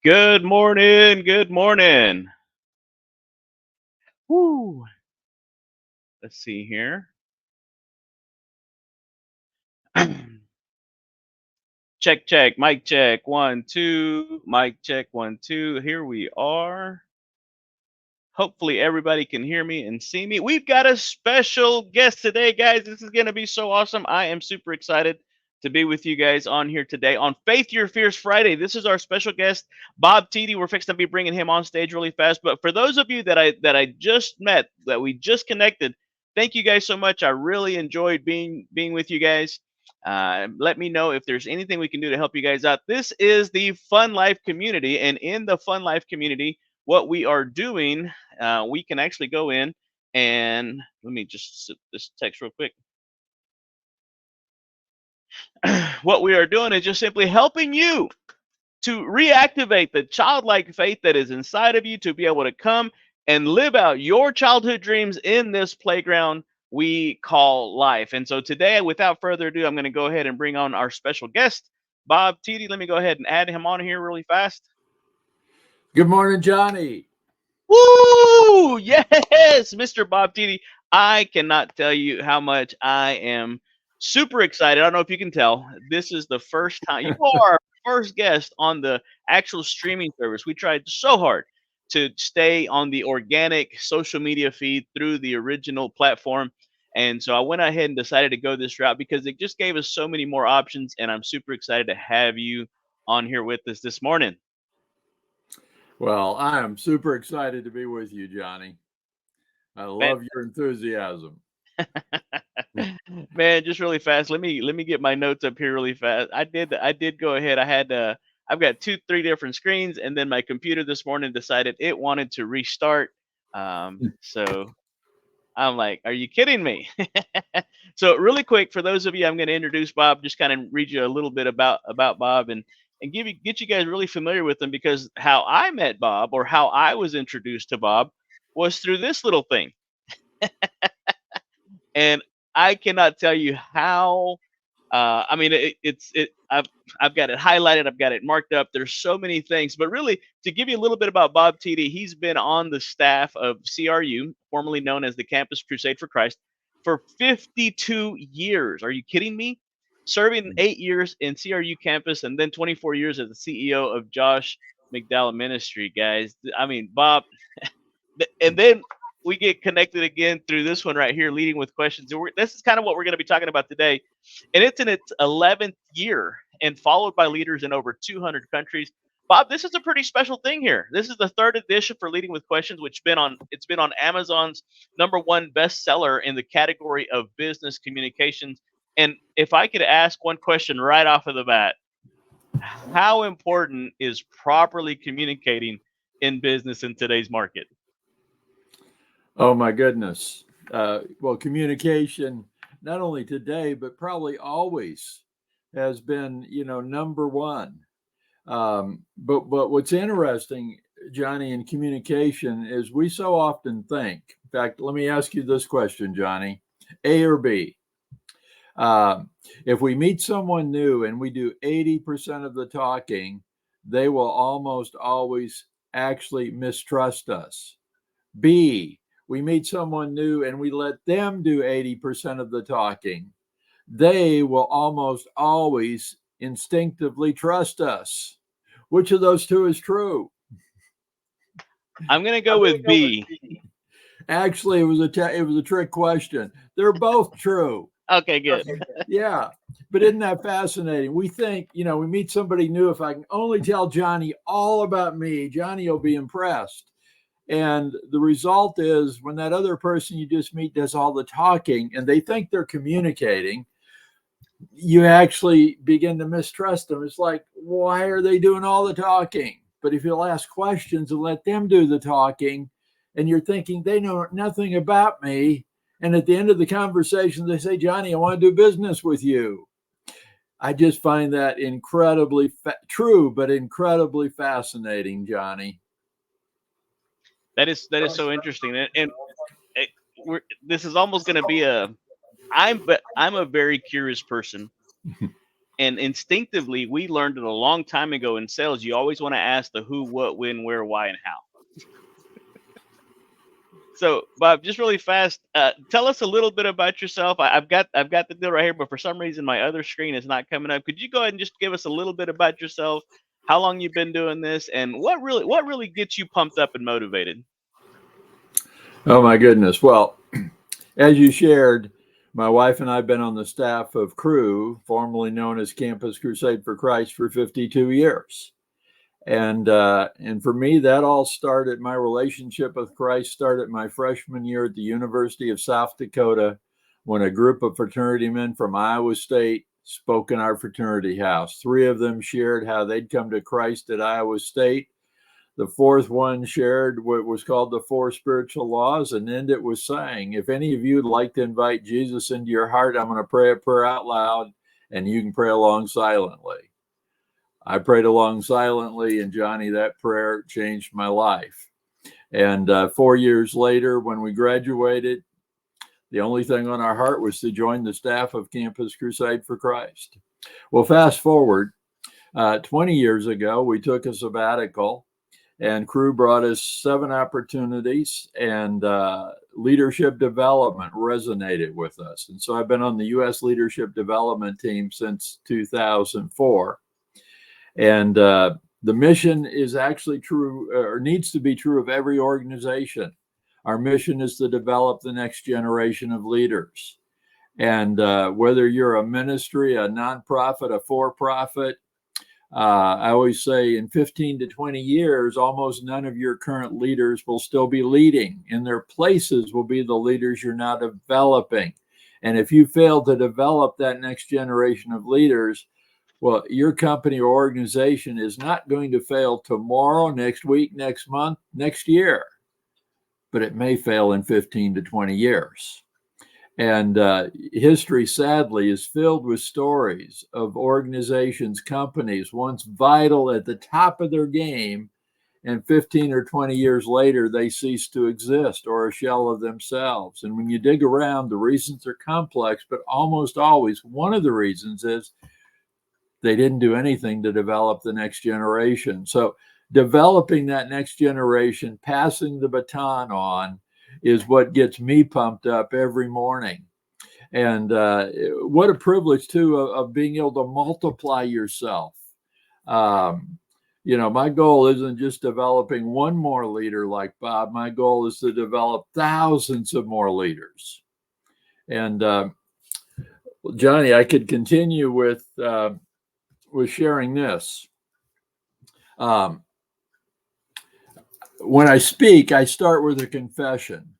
Good morning. Good morning. Woo. Let's see here. Check, check. Mic check. 1, 2. Mic check. 1, 2. Here we are. Hopefully, everybody can hear me and see me. We've got a special guest today, guys. This is going to be so awesome. I am super excited to be with you guys on here today on Faith Your Fears Friday. This is our special guest, Bob Tiede. We're fixing to be bringing him on stage really fast. But for those of you that I just met, that we just connected, thank you guys so much. I really enjoyed being with you guys. Let me know if there's anything we can do to help you guys out. This is the Fun Life community, and in the Fun Life community, what we are doing, we can actually go in and let me just set this text real quick. What we are doing is just simply helping you to reactivate the childlike faith that is inside of you to be able to come and live out your childhood dreams in this playground we call life. And so today, without further ado, I'm going to go ahead and bring on our special guest, Bob Tiede. Let me go ahead and add him on here really fast. Good morning, Johnny. Woo! Yes, Mr. Bob Tiede. I cannot tell you how much I am super excited. I don't know if you can tell. This is the first time you are our first guest on the actual streaming service. We tried so hard to stay on the organic social media feed through the original platform. And so I went ahead and decided to go this route because it just gave us so many more options. And I'm super excited to have you on here with us this morning. Well, I am super excited to be with you, Johnny. I love your enthusiasm. Man, just really fast. Let me get my notes up here really fast. I did go ahead. I've got 3 different screens, and then my computer this morning decided it wanted to restart. So I'm like, are you kidding me? So really quick, for those of you, I'm going to introduce Bob. Just kind of read you a little bit about Bob and get you guys really familiar with him, because how I met Bob, or how I was introduced to Bob, was through this little thing. And I cannot tell you how. I mean, I've got it highlighted, I've got it marked up. There's so many things, but really, to give you a little bit about Bob Tiede, he's been on the staff of CRU, formerly known as the Campus Crusade for Christ, for 52 years. Are you kidding me? Serving 8 years in CRU campus, and then 24 years as the CEO of Josh McDowell Ministry, guys. I mean, Bob, and then we get connected again through this one right here, leading with questions. And this is kind of what we're going to be talking about today. And it's in its 11th year and followed by leaders in over 200 countries. Bob, this is a pretty special thing here. This is the 3rd edition for Leading with Questions, which it's been on Amazon's #1 bestseller in the category of business communications. And if I could ask one question right off of the bat, how important is properly communicating in business in today's market? Oh, my goodness. Well, communication, not only today, but probably always has been, number one. But what's interesting, Johnny, in communication is we so often think, in fact, let me ask you this question, Johnny, A or B? If we meet someone new and we do 80% of the talking, they will almost always actually mistrust us. B, we meet someone new and we let them do 80% of the talking, they will almost always instinctively trust us. Which of those two is true? I'm going to go with B. Actually, it was a trick question. They're both true. Okay, good. Yeah. But isn't that fascinating? We think, we meet somebody new. If I can only tell Johnny all about me, Johnny will be impressed. And the result is, when that other person you just meet does all the talking and they think they're communicating, you actually begin to mistrust them. It's like, why are they doing all the talking? But if you'll ask questions and let them do the talking, and you're thinking they know nothing about me, and at the end of the conversation, they say, Johnny, I want to do business with you. I just find that incredibly true, but incredibly fascinating, Johnny. That is so interesting, and this is almost going to be I'm a very curious person, And instinctively, we learned it a long time ago in sales. You always want to ask the who, what, when, where, why, and how. So, Bob, just really fast, tell us a little bit about yourself. I've got the deal right here, but for some reason my other screen is not coming up. Could you go ahead and just give us a little bit about yourself, how long you've been doing this, and what really gets you pumped up and motivated? Oh my goodness. Well, as you shared, my wife and I have been on the staff of Cru, formerly known as Campus Crusade for Christ, for 52 years. And for me, that all started, my relationship with Christ started my freshman year at the University of South Dakota, when a group of fraternity men from Iowa State spoke in our fraternity house. 3 of them shared how they'd come to Christ at Iowa State. The 4th one shared what was called the 4 spiritual laws, and ended it with saying, if any of you would like to invite Jesus into your heart, I'm going to pray a prayer out loud, and you can pray along silently. I prayed along silently, and Johnny, that prayer changed my life. And 4 years later, when we graduated, the only thing on our heart was to join the staff of Campus Crusade for Christ. Well, fast forward, 20 years ago, we took a sabbatical, and Cru brought us 7 opportunities, and leadership development resonated with us. And so I've been on the U.S. leadership development team since 2004. And the mission is actually true, or needs to be true, of every organization. Our mission is to develop the next generation of leaders. And whether you're a ministry, a nonprofit, a for-profit, I always say in 15 to 20 years, almost none of your current leaders will still be leading. In their places will be the leaders you're now developing. And if you fail to develop that next generation of leaders, well, your company or organization is not going to fail tomorrow, next week, next month, next year, but it may fail in 15 to 20 years. And history, sadly, is filled with stories of organizations, companies, once vital at the top of their game, and 15 or 20 years later, they cease to exist or a shell of themselves. And when you dig around, the reasons are complex, but almost always one of the reasons is they didn't do anything to develop the next generation. So developing that next generation, passing the baton on, is what gets me pumped up every morning. And what a privilege, too, of being able to multiply yourself. My goal isn't just developing one more leader like Bob. My goal is to develop thousands of more leaders. And Johnny, I could continue with sharing this. When I speak, I start with a confession.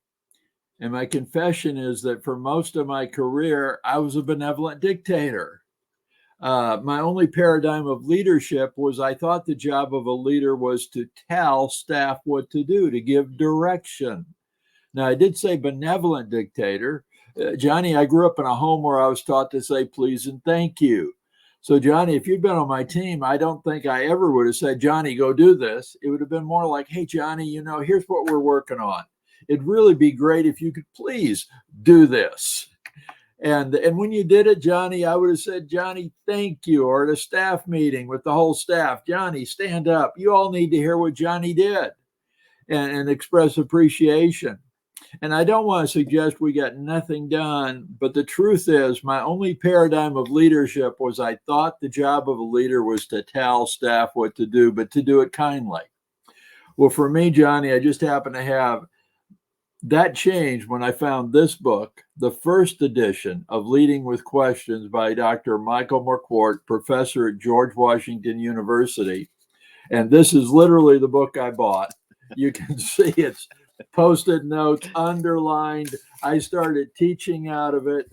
And my confession is that for most of my career, I was a benevolent dictator. My only paradigm of leadership was I thought the job of a leader was to tell staff what to do, to give direction. Now, I did say benevolent dictator. Johnny, I grew up in a home where I was taught to say please and thank you. So, Johnny, if you'd been on my team, I don't think I ever would have said, Johnny, go do this. It would have been more like, hey, Johnny, here's what we're working on. It'd really be great if you could please do this. And when you did it, Johnny, I would have said, Johnny, thank you. Or at a staff meeting with the whole staff, Johnny, stand up. You all need to hear what Johnny did and express appreciation. And I don't want to suggest we got nothing done, but the truth is my only paradigm of leadership was I thought the job of a leader was to tell staff what to do, but to do it kindly. Well, for me, Johnny, I just happen to have that changed when I found this book, the first edition of Leading with Questions by Dr. Michael McCourt, professor at George Washington University. And this is literally the book I bought. You can see it's Post-it notes, underlined. I started teaching out of it,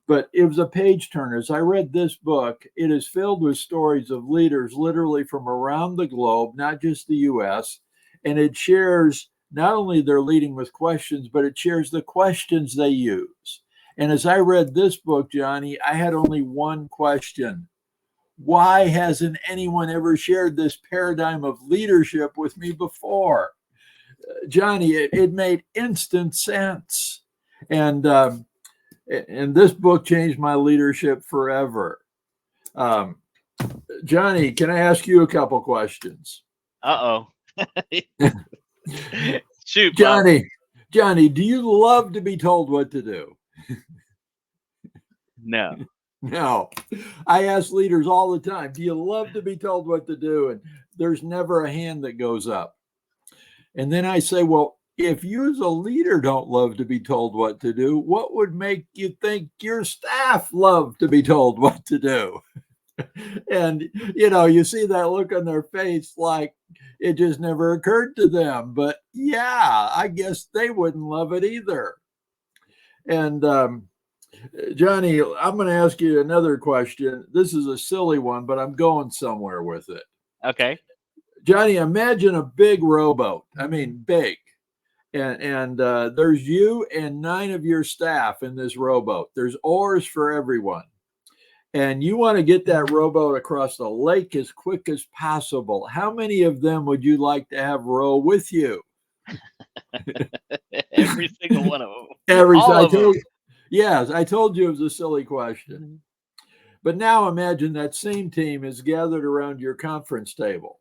but it was a page turner. As I read this book, it is filled with stories of leaders literally from around the globe, not just the U.S., and it shares not only their leading with questions, but it shares the questions they use. And as I read this book, Johnny, I had only one question. Why hasn't anyone ever shared this paradigm of leadership with me before? Johnny, it made instant sense. And this book changed my leadership forever. Johnny, can I ask you a couple questions? Uh-oh. Shoot, Bob. Johnny, do you love to be told what to do? No. No. I ask leaders all the time, do you love to be told what to do? And there's never a hand that goes up. And then I say, well, if you as a leader don't love to be told what to do, what would make you think your staff love to be told what to do? And, you see that look on their face like it just never occurred to them. But yeah, I guess they wouldn't love it either. And Johnny, I'm going to ask you another question. This is a silly one, but I'm going somewhere with it. Okay. Johnny, imagine a big rowboat. I mean, big. And there's you and 9 of your staff in this rowboat. There's oars for everyone. And you want to get that rowboat across the lake as quick as possible. How many of them would you like to have row with you? Every single one of them. All of them. Yes, I told you it was a silly question. But now imagine that same team is gathered around your conference table.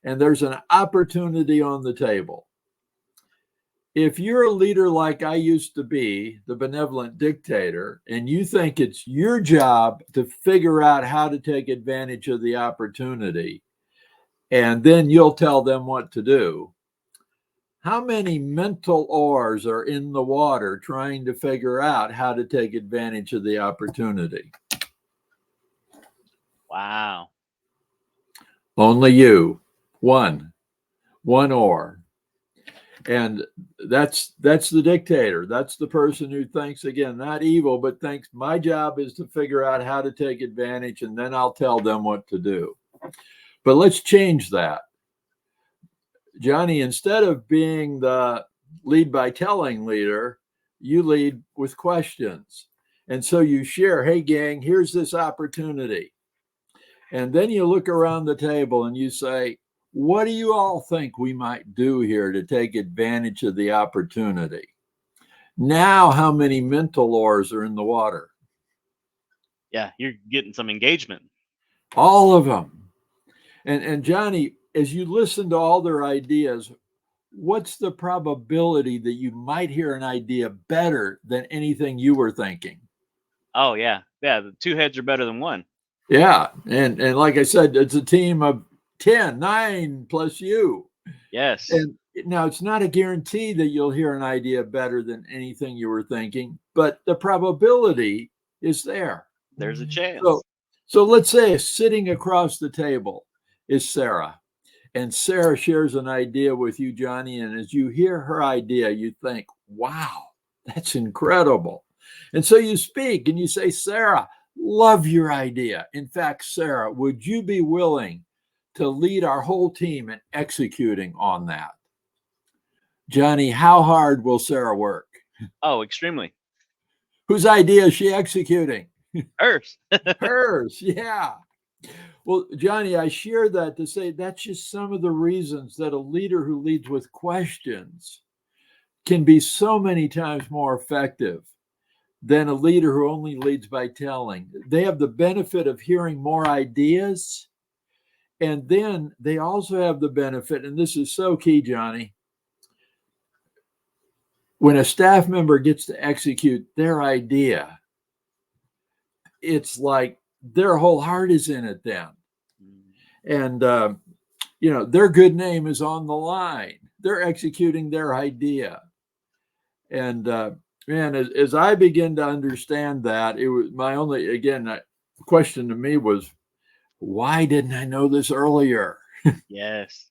And there's an opportunity on the table. If you're a leader like I used to be, the benevolent dictator, and you think it's your job to figure out how to take advantage of the opportunity, and then you'll tell them what to do, how many mental oars are in the water trying to figure out how to take advantage of the opportunity? Wow. Only you. One oar. And that's the dictator. That's the person who thinks, again, not evil, but thinks my job is to figure out how to take advantage, and then I'll tell them what to do. But let's change that. Johnny, instead of being the lead by telling leader, you lead with questions. And so you share, hey, gang, here's this opportunity. And then you look around the table and you say, what do you all think we might do here to take advantage of the opportunity? Now, how many mental oars are in the water? Yeah, you're getting some engagement. All of them. And Johnny, as you listen to all their ideas, what's the probability that you might hear an idea better than anything you were thinking? Oh, yeah. Yeah, the 2 heads are better than 1. Yeah. And like I said, it's a team of 10, 9 plus you. Yes. And now it's not a guarantee that you'll hear an idea better than anything you were thinking, but the probability is there. There's a chance. So let's say sitting across the table is Sarah, and Sarah shares an idea with you, Johnny. And as you hear her idea, you think, wow, that's incredible. And so you speak and you say, Sarah, love your idea. In fact, Sarah, would you be willing to lead our whole team in executing on that? Johnny, how hard will Sarah work? Oh, extremely. Whose idea is she executing? Hers. Hers, yeah. Well, Johnny, I share that to say that's just some of the reasons that a leader who leads with questions can be so many times more effective than a leader who only leads by telling. They have the benefit of hearing more ideas. And then they also have the benefit, and this is so key, Johnny, when a staff member gets to execute their idea, it's like their whole heart is in it then. And, their good name is on the line. They're executing their idea. And, man, as I begin to understand that, it was my only, again, question to me was, why didn't I know this earlier? Yes.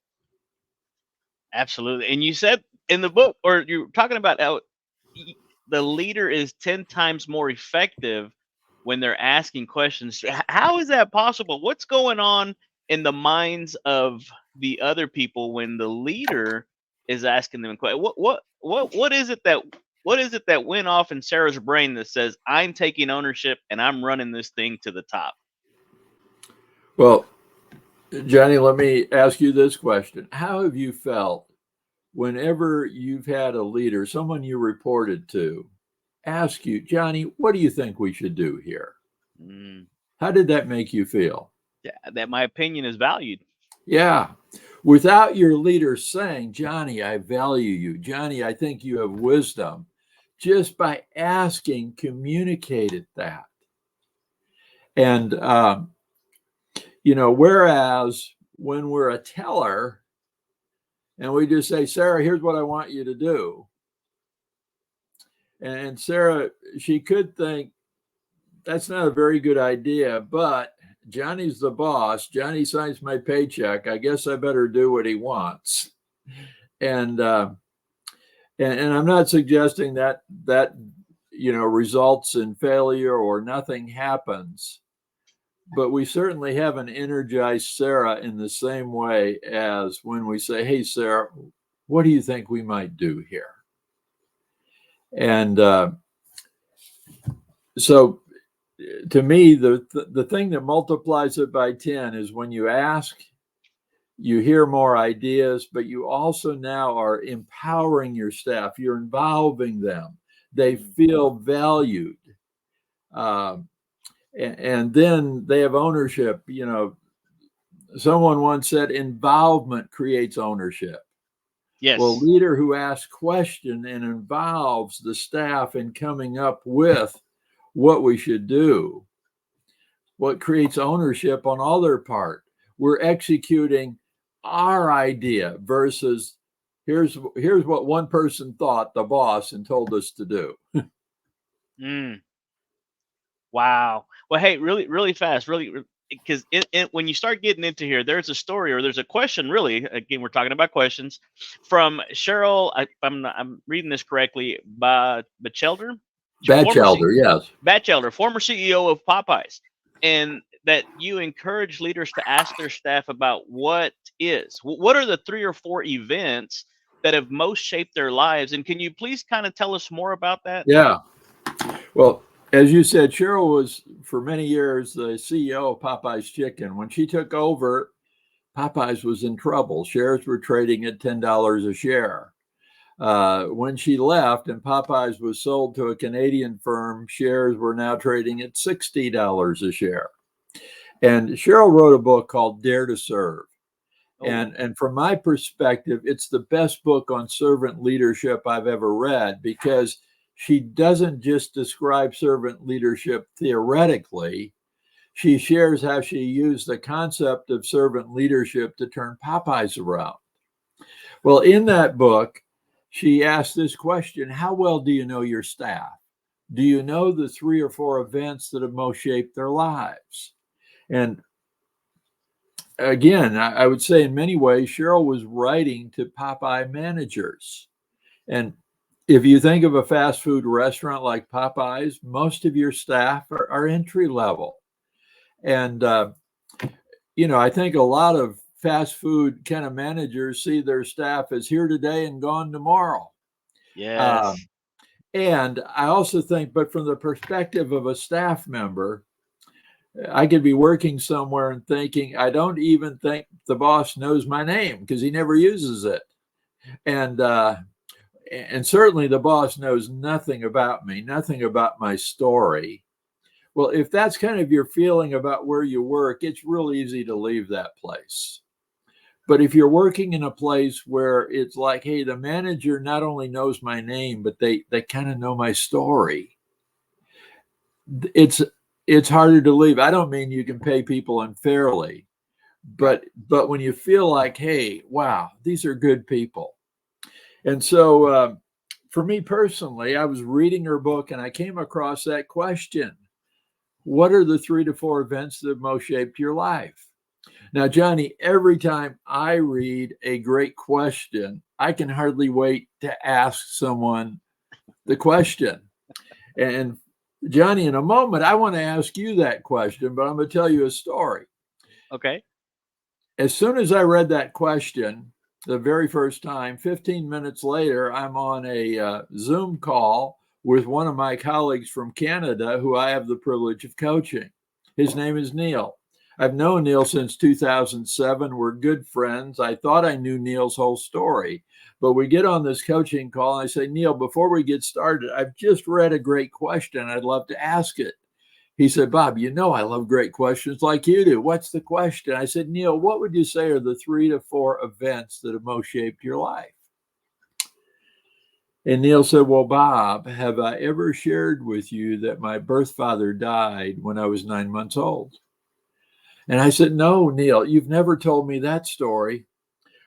Absolutely. And you said in the book, or you're talking about how the leader is 10 times more effective when they're asking questions. How is that possible? What's going on in the minds of the other people when the leader is asking them questions? What is it that went off in Sarah's brain that says, I'm taking ownership and I'm running this thing to the top? Well, Johnny, let me ask you this question. How have you felt whenever you've had a leader, someone you reported to, ask you, Johnny, what do you think we should do here? How did that make you feel? Yeah, that my opinion is valued. Yeah. Without your leader saying, Johnny, I value you. Johnny, I think you have wisdom. Just by asking, communicated that. And, whereas when we're a teller and we just say, Sarah, here's what I want you to do. And Sarah, she could think, that's not a very good idea, but Johnny's the boss. Johnny signs my paycheck. I guess I better do what he wants. And I'm not suggesting that results in failure or nothing happens, but we certainly haven't energized Sarah in the same way as when we say, "Hey, Sarah, what do you think we might do here?" And so, to me, the thing that multiplies it by 10 is when you ask, you hear more ideas, but you also now are empowering your staff. You're involving them. They feel valued. And then they have ownership. Someone once said, involvement creates ownership. Yes. Well, a leader who asks questions and involves the staff in coming up with what we should do, what creates ownership on all their part. We're executing our idea versus here's what one person thought, the boss, and told us to do. Wow. Well, hey, really, really fast, because when you start getting into here, there's a story or there's a question. Really, again, we're talking about questions from Cheryl. I'm reading this correctly. Batchelder. Yes. Batchelder, former CEO of Popeyes, and that you encourage leaders to ask their staff about what are the 3 or 4 events that have most shaped their lives, and can you please kind of tell us more about that? Yeah. Well, as you said, Cheryl was for many years the CEO of Popeyes Chicken. When she took over, Popeyes was in trouble. Shares were trading at $10 a share. When she left and Popeyes was sold to a Canadian firm, shares were now trading at $60 a share. And Cheryl wrote a book called Dare to Serve. And from my perspective, it's the best book on servant leadership I've ever read, because she doesn't just describe servant leadership theoretically. She shares how she used the concept of servant leadership to turn Popeyes around. Well, in that book, she asked this question: how well do you know your staff? Do you know the 3 or 4 events that have most shaped their lives? And again, I would say in many ways, Cheryl was writing to Popeye managers. And if you think of a fast food restaurant like Popeyes, most of your staff are entry level. And, I think a lot of fast food kind of managers see their staff as here today and gone tomorrow. Yes. And I also think, but from the perspective of a staff member, I could be working somewhere and thinking, I don't even think the boss knows my name because he never uses it. And certainly the boss knows nothing about me, nothing about my story. Well, if that's kind of your feeling about where you work, it's real easy to leave that place. But if you're working in a place where it's like, hey, the manager not only knows my name, but they kind of know my story, it's harder to leave. I don't mean you can pay people unfairly, but when you feel like, hey, wow, these are good people. And so for me personally, I was reading her book and I came across that question: what are the 3 to 4 events that have most shaped your life? Now, Johnny, every time I read a great question, I can hardly wait to ask someone the question. And Johnny, in a moment, I want to ask you that question, but I'm going to tell you a story. Okay. As soon as I read that question, the very first time, 15 minutes later, I'm on a Zoom call with one of my colleagues from Canada who I have the privilege of coaching. His name is Neil. I've known Neil since 2007. We're good friends. I thought I knew Neil's whole story, but we get on this coaching call and I say, Neil, before we get started, I've just read a great question. I'd love to ask it. he said, Bob, I love great questions like you do. What's the question? I said, Neil, what would you say are the 3 to 4 events that have most shaped your life? And Neil said, well, Bob, have I ever shared with you that my birth father died when I was 9 months old? And I said, no, Neil, you've never told me that story.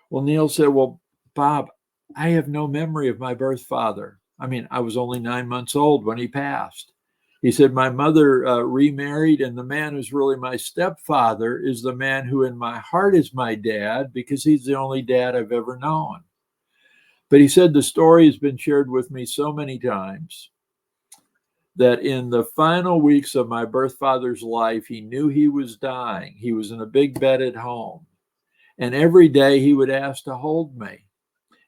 Well, Neil said, well, Bob, I have no memory of my birth father. I mean, I was only 9 months old when he passed. He said, my mother remarried, and the man who's really my stepfather is the man who in my heart is my dad because he's the only dad I've ever known. But he said, the story has been shared with me so many times that in the final weeks of my birth father's life, he knew he was dying. He was in a big bed at home. And every day he would ask to hold me.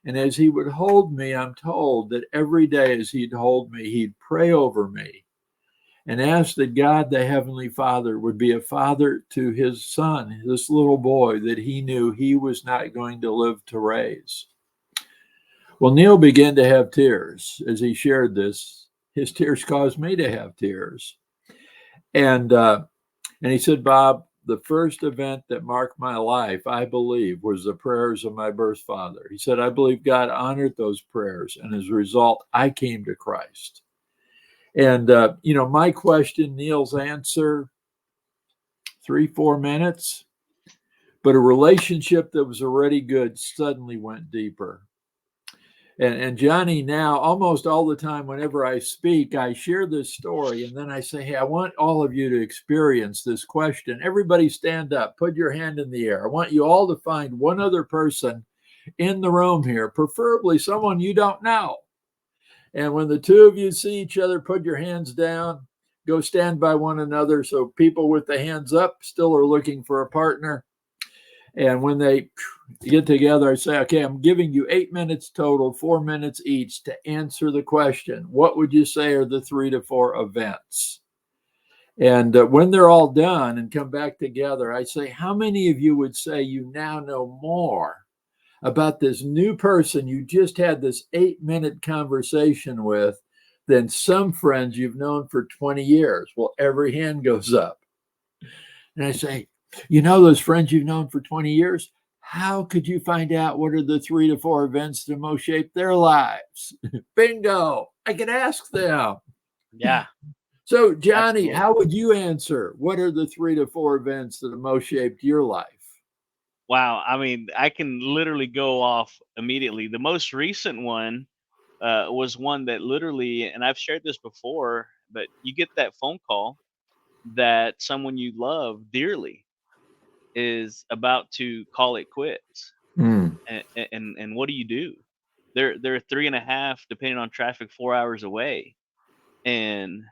And as he would hold me, I'm told that every day as he'd hold me, he'd pray over me and ask that God, the Heavenly Father, would be a father to his son, this little boy that he knew he was not going to live to raise. Well, Neil began to have tears as he shared this. His tears caused me to have tears. And he said, Bob, the first event that marked my life, I believe, was the prayers of my birth father. He said, I believe God honored those prayers. And as a result, I came to Christ. And, my question, Neil's answer, 3-4 minutes. But a relationship that was already good suddenly went deeper. And Johnny, now almost all the time, whenever I speak, I share this story. And then I say, hey, I want all of you to experience this question. Everybody stand up, put your hand in the air. I want you all to find one other person in the room here, preferably someone you don't know. And when the two of you see each other, put your hands down, go stand by one another. So people with the hands up still are looking for a partner. And when they get together, I say, okay, I'm giving you 8 minutes total, 4 minutes each to answer the question. What would you say are the 3 to 4 events? And when they're all done and come back together, I say, how many of you would say you now know more about this new person you just had this 8-minute conversation with than some friends you've known for 20 years? Well, every hand goes up. And I say, those friends you've known for 20 years, how could you find out what are the 3 to 4 events that most shape their lives? Bingo. I could ask them. Yeah. So, Johnny, Absolutely. how would you answer? What are the 3 to 4 events that have most shaped your life? Wow. I mean, I can literally go off immediately. The most recent one was one that literally, and I've shared this before, but you get that phone call that someone you love dearly is about to call it quits. Mm. And what do? They're 3.5, depending on traffic, 4 hours away. And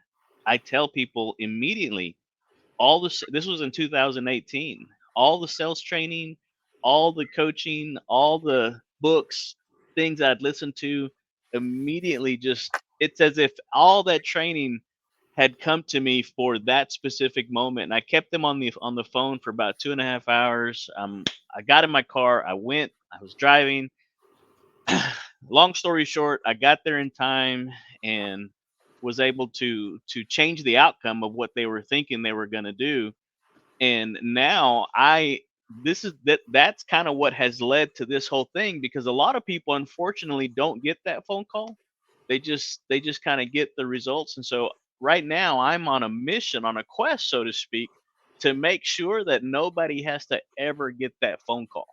I tell people immediately, this was in 2018, all the sales training, all the coaching, all the books, things I'd listened to, immediately it's as if all that training had come to me for that specific moment. And I kept them on the phone for about 2.5 hours. I got in my car, I was driving. Long story short, I got there in time and was able to change the outcome of what they were thinking they were going to do. And now that's kind of what has led to this whole thing, because a lot of people unfortunately don't get that phone call. They just kind of get the results. And so right now I'm on a mission, on a quest, so to speak, to make sure that nobody has to ever get that phone call.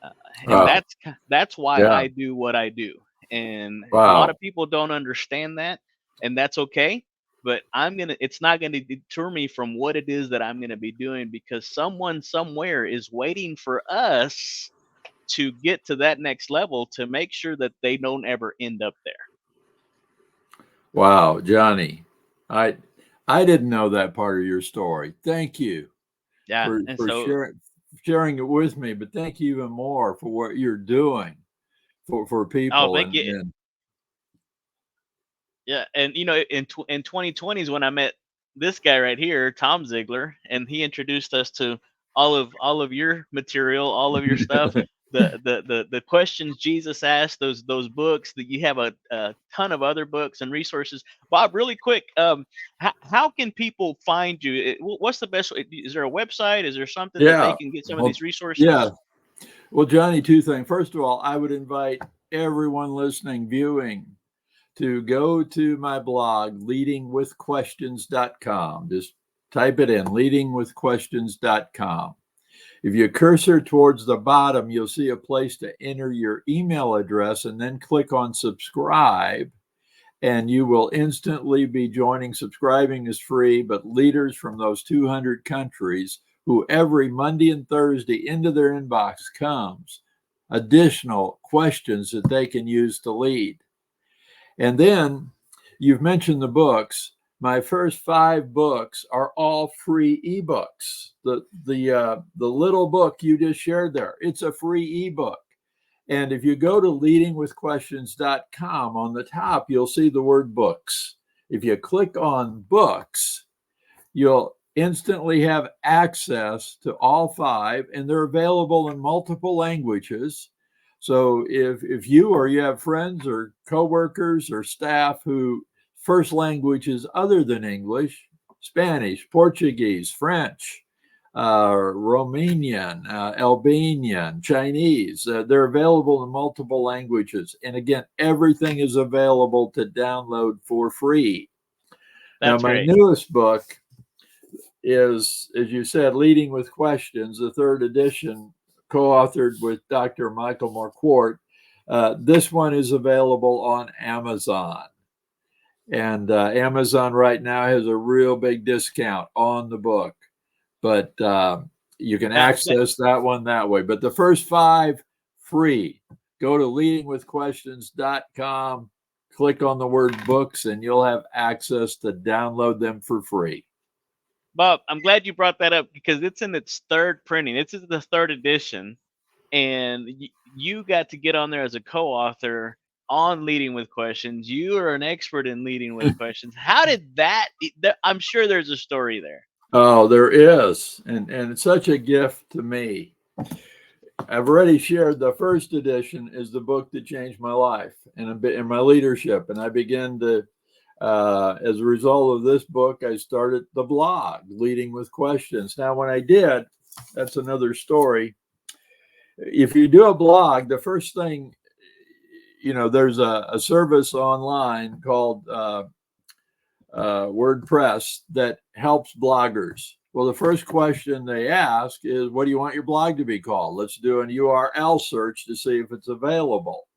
And Wow. that's why Yeah. I do what I do. And a lot Wow. of people don't understand that, and that's okay. But it's not gonna deter me from what it is that I'm gonna be doing, because someone somewhere is waiting for us to get to that next level to make sure that they don't ever end up there. Wow, Johnny. I I didn't know that part of your story. Thank you Yeah. for And for so, sharing it with me, but thank you even more for what you're doing for oh, people thank and you. Yeah, and in 2020s when I met this guy right here, Tom Ziegler, and he introduced us to all of your material, all of your stuff. the questions Jesus asked, those books. That you have a ton of other books and resources. Bob, really quick, how can people find you? What's the best way? Is there a website? Is there something that they Yeah. can get some of Well, these resources? yeah. Well, Johnny, two things. First of all, I would invite everyone listening, viewing, to go to my blog, leadingwithquestions.com. Just type it in, leadingwithquestions.com. If you cursor towards the bottom, you'll see a place to enter your email address and then click on subscribe. And you will instantly be joining. Subscribing is free, but leaders from those 200 countries who every Monday and Thursday into their inbox comes additional questions that they can use to lead. And then you've mentioned the books. My first 5 books are all free ebooks. The little book you just shared there, it's a free ebook. And if you go to leadingwithquestions.com, on the top, you'll see the word books. If you click on books, you'll instantly have access to all 5, and they're available in multiple languages. So if you or you have friends or coworkers or staff who first language is other than English, Spanish, Portuguese, French, Romanian, Albanian, Chinese, they're available in multiple languages. And again, everything is available to download for free. That's now, my great. newest book is, as you said, Leading with Questions, the 3rd edition, co-authored with Dr. Michael Marquardt. This one is available on Amazon. And Amazon right now has a real big discount on the book. But you can access that one that way. But the first 5, free. Go to leadingwithquestions.com, click on the word books, and you'll have access to download them for free. Bob, I'm glad you brought that up because it's in its 3rd printing. This is the 3rd edition, and you got to get on there as a co-author on Leading with Questions. You are an expert in leading with questions. How did that? I'm sure there's a story there. Oh, there is, and it's such a gift to me. I've already shared the 1st edition is the book that changed my life and my leadership, and I began to. As a result of this book, I started the blog, Leading with Questions. Now, when I did, that's another story. If you do a blog, the first thing, there's a service online called WordPress that helps bloggers. Well, the first question they ask is, what do you want your blog to be called? Let's do an URL search to see if it's available.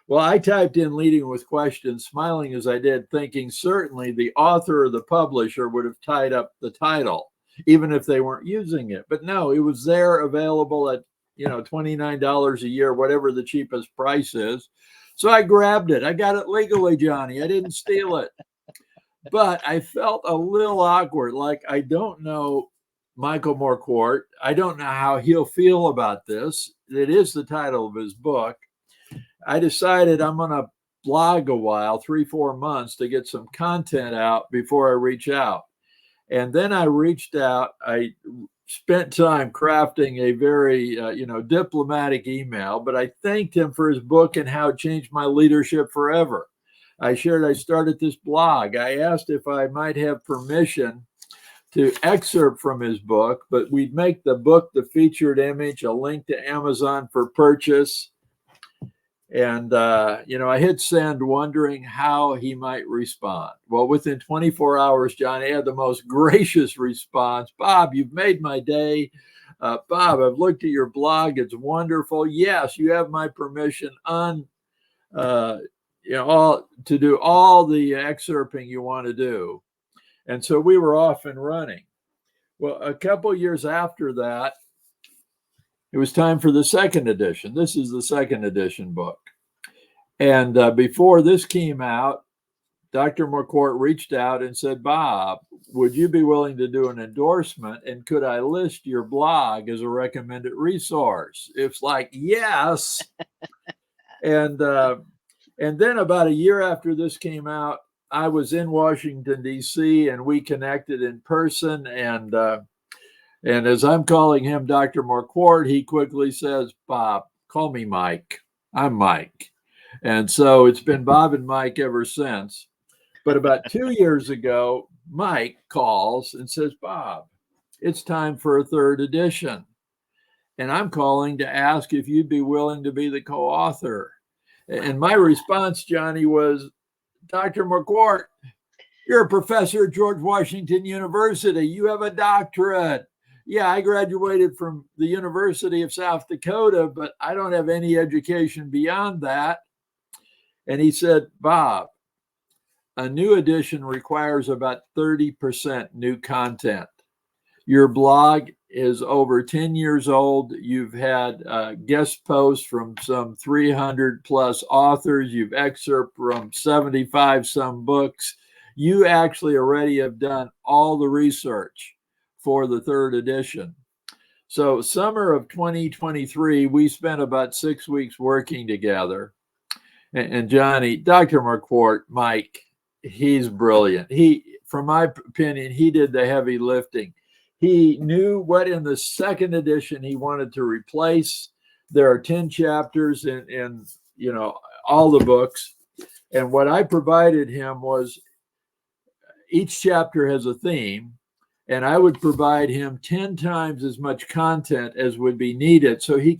Well, I typed in Leading with Questions, smiling as I did, thinking certainly the author or the publisher would have tied up the title, even if they weren't using it. But no, it was there available at, $29 a year, whatever the cheapest price is. So I grabbed it. I got it legally, Johnny. I didn't steal it. But I felt a little awkward, like I don't know Michael Marquardt. I don't know how he'll feel about this. It is the title of his book. I decided I'm going to blog a while, 3-4 months, to get some content out before I reach out. And then I reached out. I spent time crafting a very, diplomatic email, but I thanked him for his book and how it changed my leadership forever. I shared I started this blog. I asked if I might have permission to excerpt from his book, but we'd make the book the featured image, a link to Amazon for purchase. And, I hit send wondering how he might respond. Well, within 24 hours, John had the most gracious response. Bob, you've made my day. Bob, I've looked at your blog. It's wonderful. Yes, you have my permission to do all the excerpting you want to do. And so we were off and running. Well, a couple years after that, it was time for the 2nd edition. This is the 2nd edition book. And before this came out, Dr. Marquardt reached out and said, Bob, would you be willing to do an endorsement? And could I list your blog as a recommended resource? It's like, yes. And then about a year after this came out, I was in Washington, D.C., and we connected in person. And as I'm calling him Dr. Marquardt, he quickly says, Bob, Call me Mike. I'm Mike. And so it's been Bob and Mike ever since. But about 2 years ago, Mike calls and says, Bob, it's time for a third edition. And I'm calling to ask if you'd be willing to be the co-author. And my response, Johnny, was, Dr. McCourt, you're a professor at George Washington University. You have a doctorate. Yeah, I graduated from the University of South Dakota, but I don't have any education beyond that. And he said, Bob, a new edition requires about 30% new content. Your blog is over 10 years old. You've had guest posts from some 300 plus authors. You've excerpted from 75 some books. You actually already have done all the research for the third edition. So summer of 2023, we spent about 6 weeks working together. And Johnny, Dr. McCourt, Mike, he's brilliant. From my opinion, he did the heavy lifting. He knew what in the second edition he wanted to replace. There are 10 chapters in all the books. And what I provided him was each chapter has a theme, and I would provide him 10 times as much content as would be needed so he